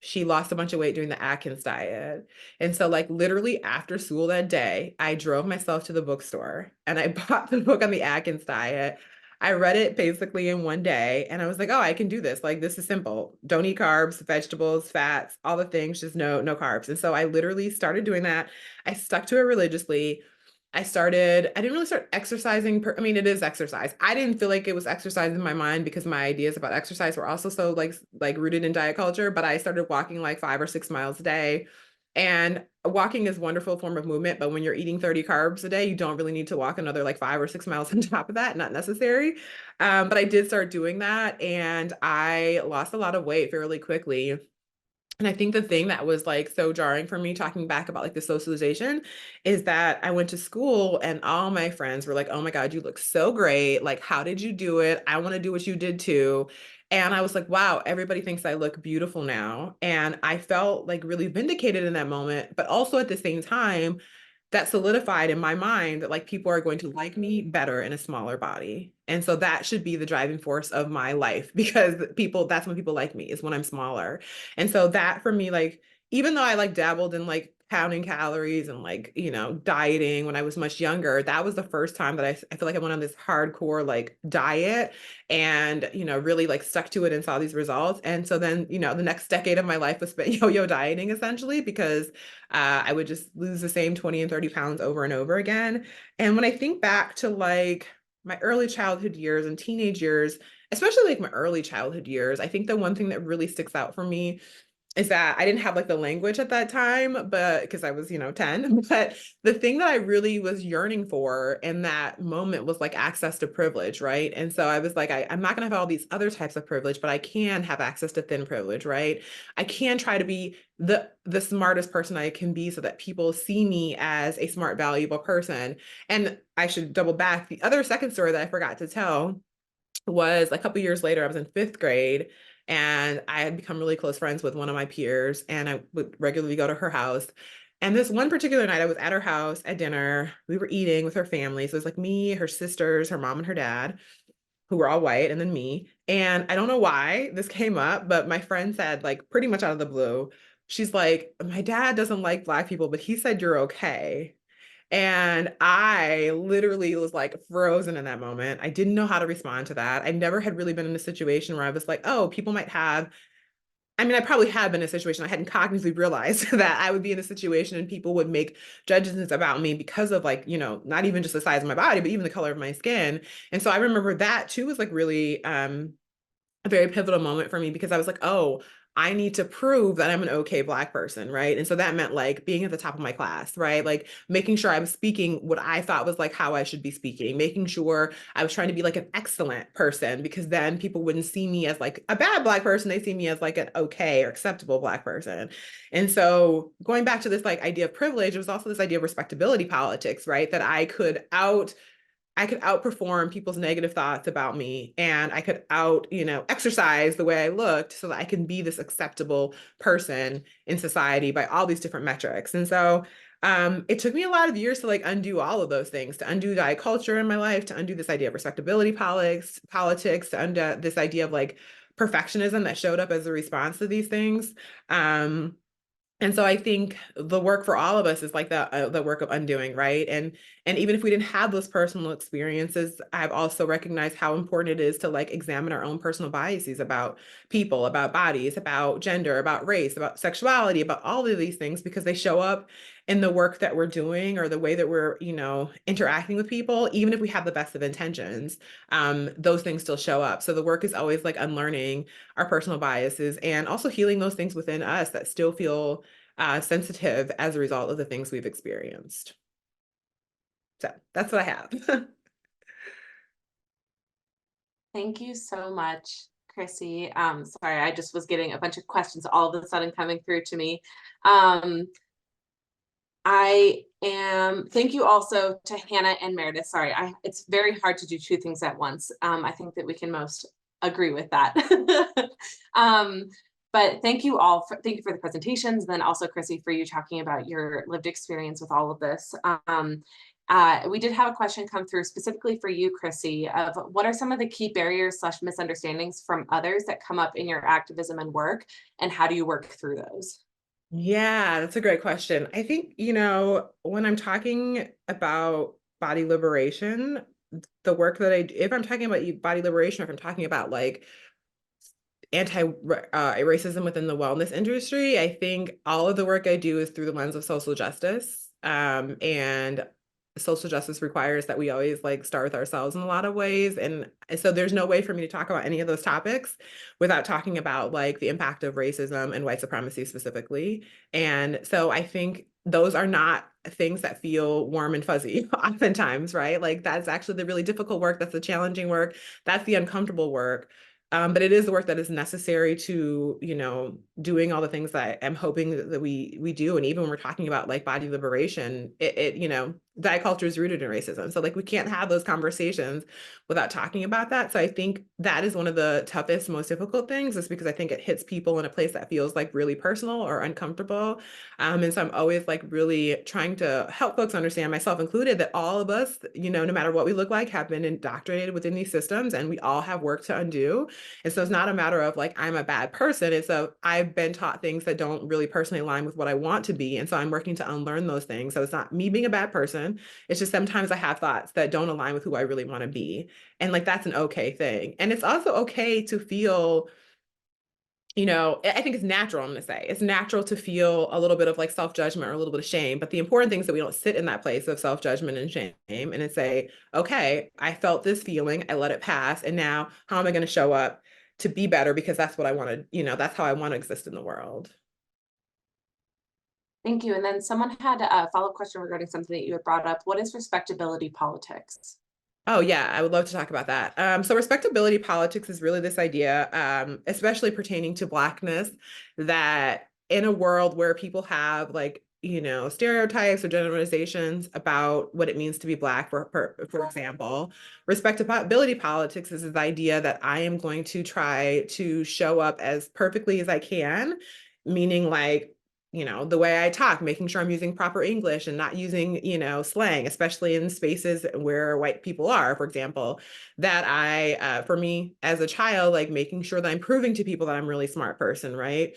she lost a bunch of weight doing the Atkins diet. And so like literally after school that day, I drove myself to the bookstore and I bought the book on the Atkins diet. I read it basically in one day, and I was like, oh, I can do this. Like, this is simple. Don't eat carbs, vegetables, fats, all the things, just no carbs. And so I literally started doing that. I stuck to it religiously. I didn't really start exercising. I mean, it is exercise. I didn't feel like it was exercise in my mind because my ideas about exercise were also so like rooted in diet culture, but I started walking like 5 or 6 miles a day. And walking is a wonderful form of movement, but when you're eating 30 carbs a day, you don't really need to walk another like 5 or 6 miles on top of that, not necessary. But I did start doing that, and I lost a lot of weight fairly quickly. And I think the thing that was like so jarring for me talking back about like the socialization is that I went to school and all my friends were like, oh my God, you look so great. Like, how did you do it? I want to do what you did too. And I was like, wow, everybody thinks I look beautiful now. And I felt like really vindicated in that moment, but also at the same time, that solidified in my mind that like people are going to like me better in a smaller body. And so that should be the driving force of my life, because that's when people like me, is when I'm smaller. And so that for me, like, even though I like dabbled in like counting calories and like, dieting when I was much younger, that was the first time that I feel like I went on this hardcore like diet and, really like stuck to it and saw these results. And so then, the next decade of my life was spent yo-yo dieting essentially, because I would just lose the same 20 and 30 pounds over and over again. And when I think back to like my early childhood years and teenage years, especially like my early childhood years, I think the one thing that really sticks out for me is that I didn't have like the language at that time, but because I was, 10, but the thing that I really was yearning for in that moment was like access to privilege, right? And so I was like, I'm not gonna have all these other types of privilege, but I can have access to thin privilege, right? I can try to be the smartest person I can be so that people see me as a smart, valuable person. And I should double back. The other second story that I forgot to tell was a couple years later. I was in 5th grade, and I had become really close friends with one of my peers, and I would regularly go to her house. And this one particular night, I was at her house at dinner. We were eating with her family. So it was like me, her sisters, her mom, and her dad, who were all white, and then me. And I don't know why this came up, but my friend said, like, pretty much out of the blue, she's like, my dad doesn't like Black people, but he said you're okay. And I literally was like frozen in that moment. I didn't know how to respond to that. I never had really been in a situation where I was like, oh, people might have. I mean, I probably had been in a situation. I hadn't cognitively realized that I would be in a situation and people would make judgments about me because of like, not even just the size of my body, but even the color of my skin. And so I remember that too was like really a very pivotal moment for me, because I was like, oh, I need to prove that I'm an okay Black person, right? And so that meant like being at the top of my class, right? Like making sure I was speaking what I thought was like how I should be speaking, making sure I was trying to be like an excellent person, because then people wouldn't see me as like a bad Black person. They see me as like an okay or acceptable Black person. And so going back to this like idea of privilege, it was also this idea of respectability politics, right? That I could outperform people's negative thoughts about me, and I could exercise the way I looked so that I can be this acceptable person in society by all these different metrics. And so it took me a lot of years to like undo all of those things, to undo diet culture in my life, to undo this idea of respectability politics, to undo this idea of like perfectionism that showed up as a response to these things. And so I think the work for all of us is like the work of undoing, right? And even if we didn't have those personal experiences, I've also recognized how important it is to like examine our own personal biases about people, about bodies, about gender, about race, about sexuality, about all of these things, because they show up in the work that we're doing or the way that we're, interacting with people. Even if we have the best of intentions, those things still show up. So the work is always like unlearning our personal biases and also healing those things within us that still feel sensitive as a result of the things we've experienced. So that's what I have. Thank you so much, Chrissy. Sorry, I just was getting a bunch of questions all of a sudden coming through to me. Thank you also to Hannah and Meredith. Sorry, it's very hard to do two things at once. I think that we can most agree with that. But thank you for the presentations. Then also Chrissy, for you talking about your lived experience with all of this. We did have a question come through specifically for you, Chrissy, of what are some of the key barriers / misunderstandings from others that come up in your activism and work, and how do you work through those? Yeah, that's a great question. I think, when I'm talking about body liberation, the work that if I'm talking about body liberation, or if I'm talking about like anti-racism within the wellness industry, I think all of the work I do is through the lens of social justice. And social justice requires that we always like start with ourselves in a lot of ways. And so there's no way for me to talk about any of those topics without talking about like the impact of racism and white supremacy specifically. And so I think those are not things that feel warm and fuzzy oftentimes, right? Like that's actually the really difficult work. That's the challenging work. That's the uncomfortable work. But it is the work that is necessary to, doing all the things that I'm hoping that we do. And even when we're talking about like body liberation, diet culture is rooted in racism. So like we can't have those conversations without talking about that. So I think that is one of the toughest, most difficult things, is because I think it hits people in a place that feels like really personal or uncomfortable. And so I'm always like really trying to help folks understand, myself included, that all of us, no matter what we look like, have been indoctrinated within these systems, and we all have work to undo. And so it's not a matter of like, I'm a bad person. It's I've been taught things that don't really personally align with what I want to be. And so I'm working to unlearn those things. So it's not me being a bad person. It's just sometimes I have thoughts that don't align with who I really want to be. And like, that's an okay thing. And it's also okay to feel, I think it's natural, I'm going to say. It's natural to feel a little bit of like self-judgment or a little bit of shame. But the important thing is that we don't sit in that place of self-judgment and shame and then say, okay, I felt this feeling, I let it pass. And now how am I going to show up to be better? Because that's what I want to, that's how I want to exist in the world. Thank you. And then someone had a follow-up question regarding something that you had brought up. What is respectability politics? Oh yeah, I would love to talk about that. So respectability politics is really this idea, especially pertaining to Blackness, that in a world where people have like, stereotypes or generalizations about what it means to be Black, for example, respectability politics is this idea that I am going to try to show up as perfectly as I can, meaning like, the way I talk, making sure I'm using proper English and not using, slang, especially in spaces where white people are, for example, that for me as a child, like making sure that I'm proving to people that I'm a really smart person, right?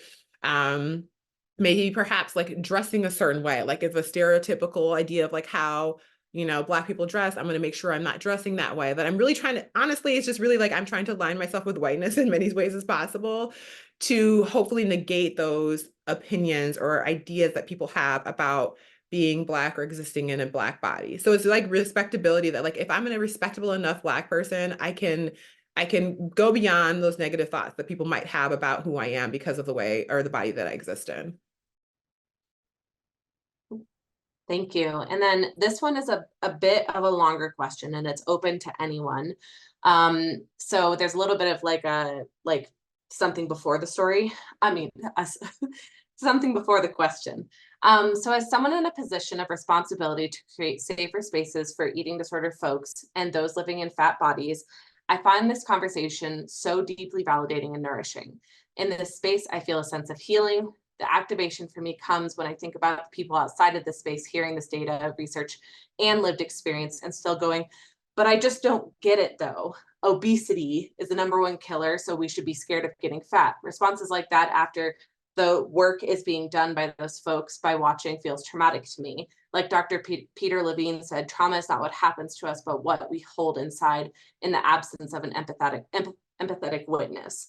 Maybe perhaps like dressing a certain way, like if a stereotypical idea of like how, Black people dress, I'm going to make sure I'm not dressing that way. That I'm really trying to, honestly, it's just really like I'm trying to align myself with whiteness in many ways as possible to hopefully negate those opinions or ideas that people have about being Black or existing in a Black body. So it's like respectability, that like if I'm a respectable enough Black person, I can I can go beyond those negative thoughts that people might have about who I am because of the way or the body that I exist in. Thank you. And then this one is a bit of a longer question, and it's open to anyone. So there's a little bit of like something before the story. I mean, something before the question. So as someone in a position of responsibility to create safer spaces for eating disorder folks and those living in fat bodies, I find this conversation so deeply validating and nourishing. In this space, I feel a sense of healing. The activation for me comes when I think about the people outside of this space hearing this data, research, and lived experience and still going, but I just don't get it though. Obesity is the #1 killer, so we should be scared of getting fat. Responses like that after the work is being done by those folks by watching feels traumatic to me. Like Dr. Peter Levine said, trauma is not what happens to us, but what we hold inside in the absence of an empathetic witness.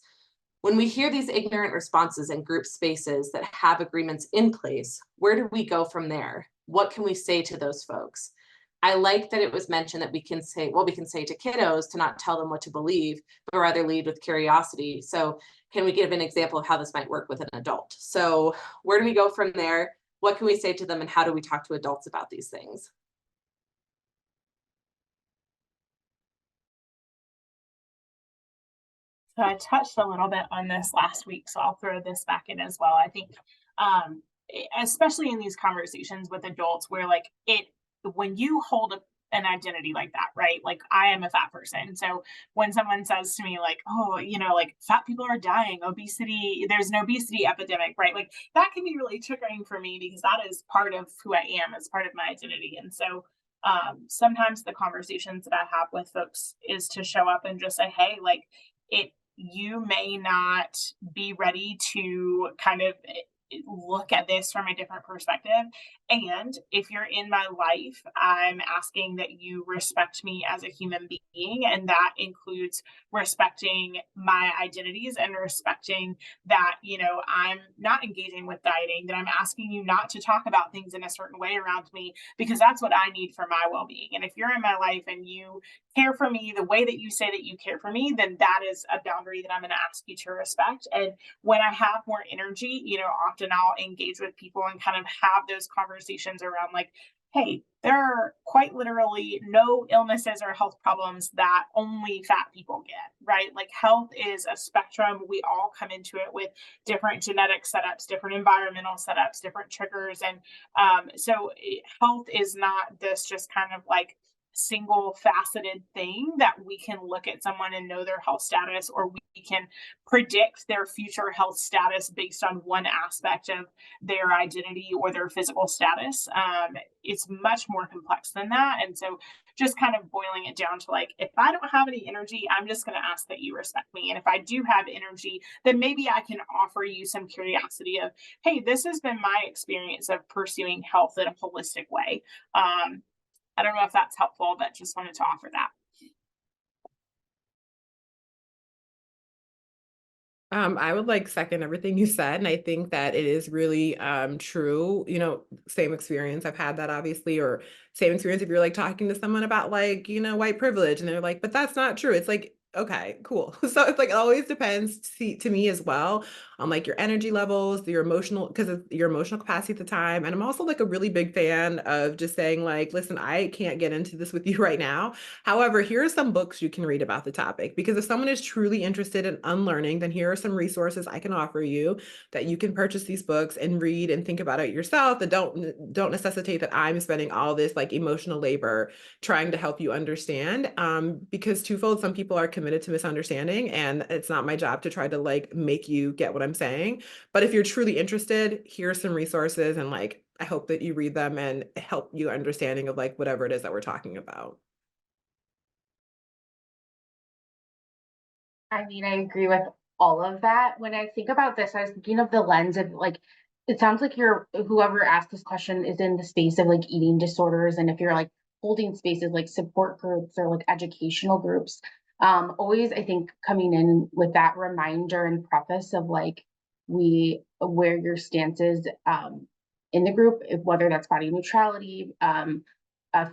When we hear these ignorant responses in group spaces that have agreements in place, where do we go from there? What can we say to those folks? I like that it was mentioned that we can say to kiddos to not tell them what to believe, but rather lead with curiosity. So can we give an example of how this might work with an adult? So where do we go from there? What can we say to them, and how do we talk to adults about these things? So I touched a little bit on this last week, so I'll throw this back in as well. I think, especially in these conversations with adults where when you hold an identity like that, right? Like I am a fat person. So when someone says to me like, oh, like fat people are dying, obesity, there's an obesity epidemic, right? Like that can be really triggering for me because that is part of who I am, it's part of my identity. And so sometimes the conversations that I have with folks is to show up and just say, hey, like you may not be ready to kind of look at this from a different perspective. And if you're in my life, I'm asking that you respect me as a human being. And that includes respecting my identities and respecting that, I'm not engaging with dieting, that I'm asking you not to talk about things in a certain way around me, because that's what I need for my well-being. And if you're in my life and you care for me the way that you say that you care for me, then that is a boundary that I'm going to ask you to respect. And when I have more energy, often I'll engage with people and kind of have those conversations around like, hey, there are quite literally no illnesses or health problems that only fat people get, right? Like health is a spectrum. We all come into it with different genetic setups, different environmental setups, different triggers. And so health is not this just kind of like single faceted thing that we can look at someone and know their health status, or we can predict their future health status based on one aspect of their identity or their physical status. It's much more complex than that. And so just kind of boiling it down to like, if I don't have any energy, I'm just going to ask that you respect me. And if I do have energy, then maybe I can offer you some curiosity of, hey, this has been my experience of pursuing health in a holistic way. I don't know if that's helpful, but just wanted to offer that. I would second everything you said, and I think that it is really true. Same experience. I've had that obviously, or same experience if you're talking to someone about white privilege, and they're like, but that's not true. It's like, okay, cool. So it's it always depends to me as well on your energy levels, your emotional, because of your emotional capacity at the time. And I'm also a really big fan of just saying listen, I can't get into this with you right now. However, here are some books you can read about the topic, because if someone is truly interested in unlearning, then here are some resources I can offer you that you can purchase these books and read and think about it yourself, that don't necessitate that I'm spending all this emotional labor trying to help you understand. Because twofold, some people are committed to misunderstanding, and it's not my job to try to make you get what I'm saying. But if you're truly interested, here's some resources, and I hope that you read them and help you understanding of whatever it is that we're talking about. I mean, I agree with all of that. When I think about this, I was thinking of the lens of it sounds like whoever asked this question is in the space of eating disorders. And if you're holding spaces like support groups or educational groups, always I think coming in with that reminder and preface of where your stance is in the group, whether that's body neutrality,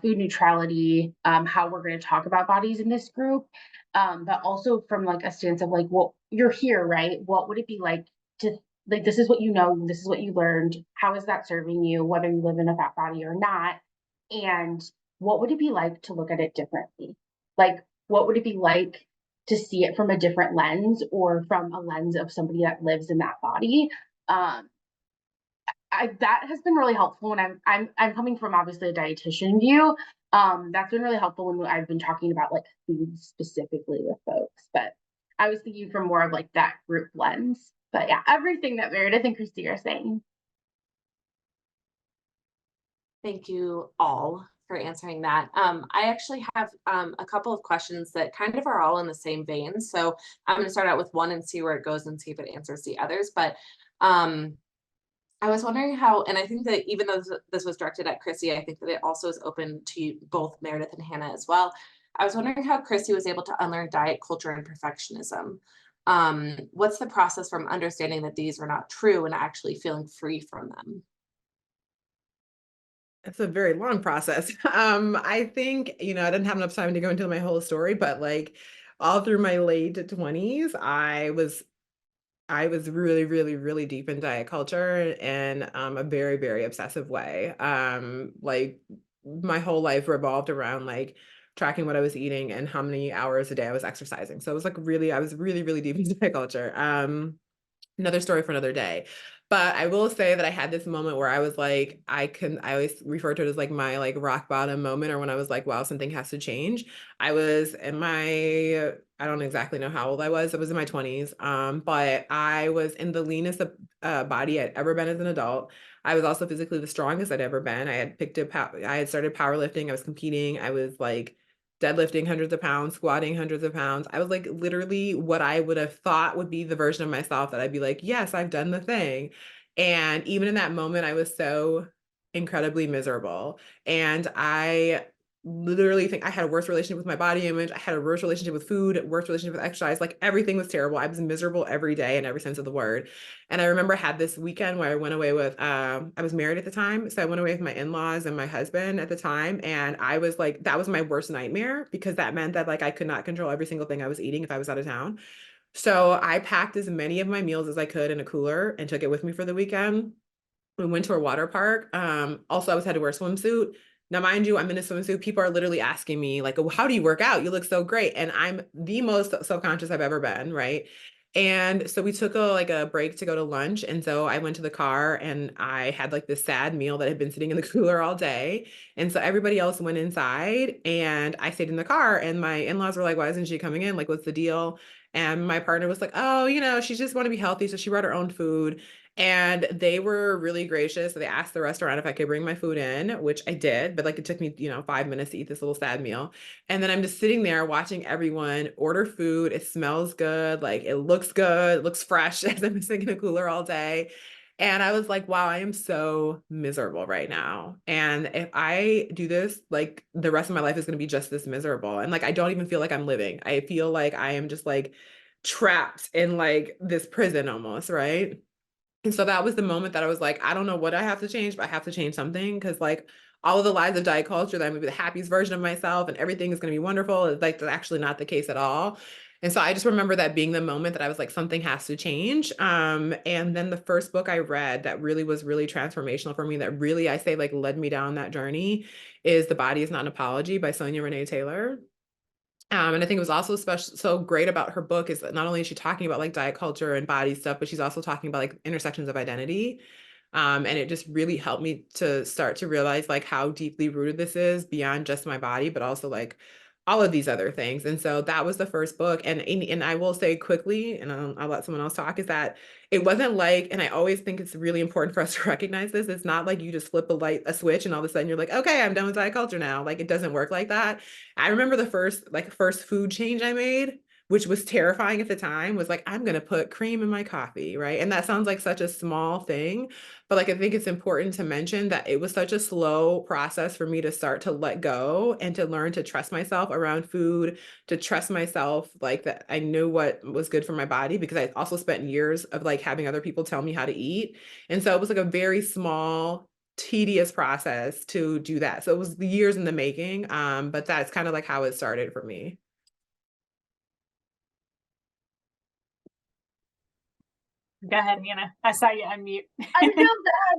food neutrality, how we're going to talk about bodies in this group, but also from like a stance of like, well, you're here, right? What would it be like to like, this is what you know, this is what you learned. How is that serving you, whether you live in a fat body or not? And what would it be like to look at it differently? Like, what would it be like to see it from a different lens or from a lens of somebody that lives in that body? That has been really helpful when I'm coming from obviously a dietitian view. That's been really helpful when I've been talking about like food specifically with folks. But I was thinking from more of like that group lens. But yeah, everything that Meredith and Christy are saying. Thank you all for answering that. I actually have a couple of questions that kind of are all in the same vein. So I'm going to start out with one and see where it goes and see if it answers the others. But I was wondering how, and I think that even though this was directed at Chrissy, I think that it also is open to both Meredith and Hannah as well. I was wondering how Chrissy was able to unlearn diet culture and perfectionism. What's the process from understanding that these were not true and actually feeling free from them? It's a very long process. I think, I didn't have enough time to go into my whole story, but like all through my late 20s, I was really, really, really deep in diet culture in a very, very obsessive way. Like my whole life revolved around like tracking what I was eating and how many hours a day I was exercising. So it was like really, I was really, really deep in diet culture. Another story for another day. But I will say that I had this moment where I was like, I always refer to it as like my like rock bottom moment, or when I was like, wow, something has to change. I was in my, I don't exactly know how old I was. I was in my 20s. But I was in the leanest body I'd ever been as an adult. I was also physically the strongest I'd ever been. I had started powerlifting. I was competing. I was like deadlifting hundreds of pounds, squatting hundreds of pounds. I was like literally what I would have thought would be the version of myself that I'd be like, yes, I've done the thing. And even in that moment, I was so incredibly miserable. And I literally think I had a worse relationship with my body image. I had a worse relationship with food, worse relationship with exercise. Like everything was terrible. I was miserable every day in every sense of the word. And I remember I had this weekend where I went away with, I was married at the time. So I went away with my in-laws and my husband at the time. And I was like, that was my worst nightmare because that meant that like I could not control every single thing I was eating if I was out of town. So I packed as many of my meals as I could in a cooler and took it with me for the weekend. We went to a water park. Also, I was had to wear a swimsuit. Now, mind you, I'm in a swimsuit. People are literally asking me, like, oh, how do you work out? You look so great. And I'm the most self-conscious I've ever been, right? And so we took a break to go to lunch. And so I went to the car and I had like this sad meal that had been sitting in the cooler all day. And so everybody else went inside and I stayed in the car. And my in-laws were like, why isn't she coming in? Like, what's the deal? And my partner was like, oh, she just want to be healthy. So she brought her own food. And they were really gracious. They asked the restaurant if I could bring my food in, which I did, but like it took me, 5 minutes to eat this little sad meal. And then I'm just sitting there watching everyone order food. It smells good, like it looks good, it looks fresh as I'm sitting in a cooler all day. And I was like, wow, I am so miserable right now. And if I do this, like the rest of my life is going to be just this miserable. And like, I don't even feel like I'm living. I feel like I am just like trapped in like this prison almost, right? And so that was the moment that I was like, I don't know what I have to change, but I have to change something because like all of the lies of diet culture that I'm gonna be the happiest version of myself and everything is gonna be wonderful is like that's actually not the case at all. And so I just remember that being the moment that I was like, something has to change. And then the first book I read that really was really transformational for me, that really I say like led me down that journey, is The Body Is Not an Apology by Sonia Renee Taylor. And I think it was also so great about her book is that not only is she talking about like diet culture and body stuff, but she's also talking about like intersections of identity. And it just really helped me to start to realize like how deeply rooted this is beyond just my body, but also like all of these other things. And so that was the first book. And I will say quickly, and I'll let someone else talk, is that it wasn't like, and I always think it's really important for us to recognize this. It's not like you just flip a switch and all of a sudden you're like, okay, I'm done with diet culture now. Like it doesn't work like that. I remember the first food change I made, which was terrifying at the time, was like, I'm going to put cream in my coffee, right? And that sounds like such a small thing, but like I think it's important to mention that it was such a slow process for me to start to let go and to learn to trust myself around food, to trust myself like that I knew what was good for my body, because I also spent years of like having other people tell me how to eat. And so it was like a very small tedious process to do that. So it was the years in the making, but that's kind of like how it started for me. Go ahead, Hannah. I saw you unmute. I feel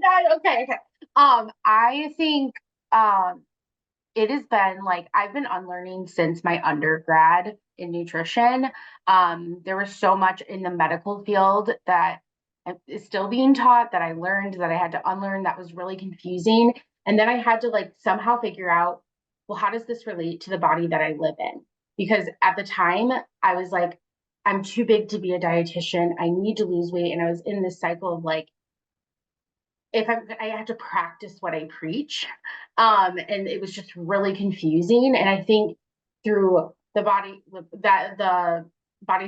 that, okay. I think it has been like I've been unlearning since my undergrad in nutrition. There was so much in the medical field that is still being taught that I learned that I had to unlearn that was really confusing. And then I had to like somehow figure out, well, how does this relate to the body that I live in? Because at the time I was like, I'm too big to be a dietitian. I need to lose weight. And I was in this cycle of like, I have to practice what I preach. And it was just really confusing. And I think through the Body's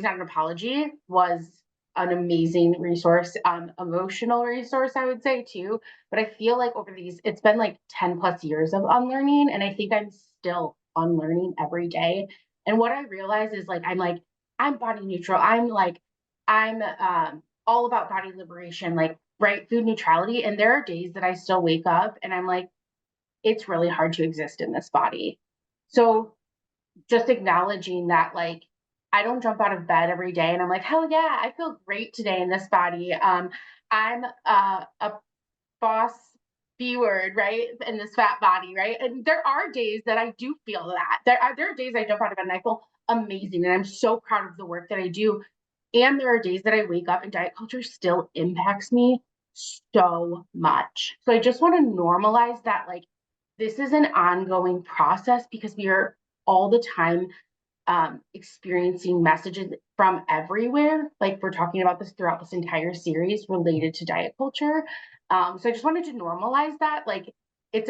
Not an Apology was an amazing resource, emotional resource, I would say too. But I feel like it's been like 10 plus years of unlearning. And I think I'm still unlearning every day. And what I realize is I'm body neutral. I'm all about body liberation, like, right, food neutrality. And there are days that I still wake up and I'm like, it's really hard to exist in this body. So just acknowledging that, like, I don't jump out of bed every day and I'm like, hell yeah, I feel great today in this body. I'm a boss B word, right? In this fat body, right? And there are days that I do feel that. There are days I jump out of bed and I feel amazing. And I'm so proud of the work that I do. And there are days that I wake up and diet culture still impacts me so much. So I just want to normalize that, like, this is an ongoing process because we are all the time experiencing messages from everywhere. Like, we're talking about this throughout this entire series related to diet culture. So I just wanted to normalize that. Like, I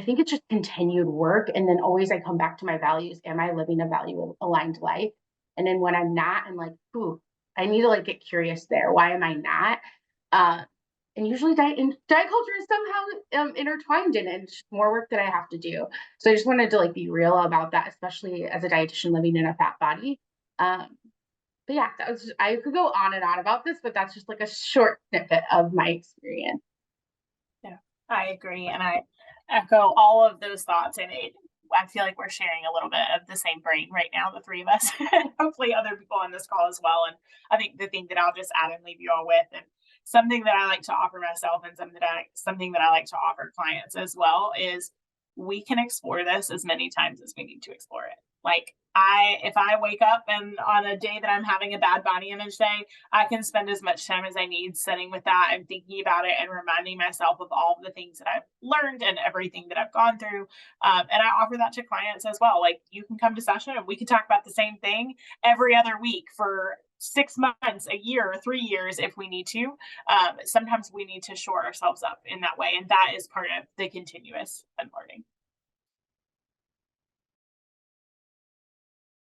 think it's just continued work. And then always I come back to my values. Am I living a value aligned life? And then when I'm not, I'm like, ooh, I need to like get curious there. Why am I not? And usually diet culture is somehow intertwined in it. It's just more work that I have to do. So I just wanted to like be real about that, especially as a dietitian living in a fat body. But yeah, I could go on and on about this, but that's just like a short snippet of my experience. Yeah, I agree. And I echo all of those thoughts. And I feel like we're sharing a little bit of the same brain right now, the three of us, and hopefully other people on this call as well. And I think the thing that I'll just add and leave you all with, and something that I like to offer myself and something that I like to offer clients as well, is we can explore this as many times as we need to explore it. Like, if I wake up and on a day that I'm having a bad body image day, I can spend as much time as I need sitting with that and thinking about it and reminding myself of all of the things that I've learned and everything that I've gone through. And I offer that to clients as well. Like, you can come to session and we can talk about the same thing every other week for 6 months, a year, or 3 years if we need to. Sometimes we need to shore ourselves up in that way. And that is part of the continuous unlearning.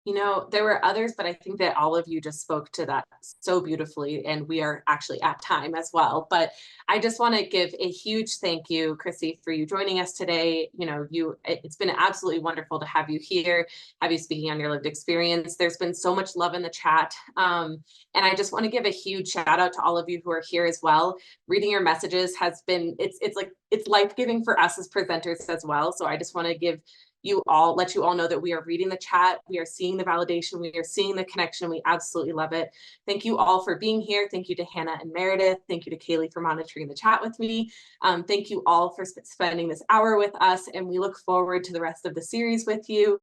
You know, there were others, but I think that all of you just spoke to that so beautifully, and we are actually at time as well. But I just want to give a huge thank you, Chrissy, for you joining us today. You know, it's been absolutely wonderful to have you here, have you speaking on your lived experience. There's been so much love in the chat. And I just want to give a huge shout out to all of you who are here as well. Reading your messages has been, it's life-giving for us as presenters as well. So I just want to let you all know that we are reading the chat. We are seeing the validation. We are seeing the connection. We absolutely love it. Thank you all for being here. Thank you to Hannah and Meredith. Thank you to Kaylee for monitoring the chat with me. Thank you all for spending this hour with us. And we look forward to the rest of the series with you.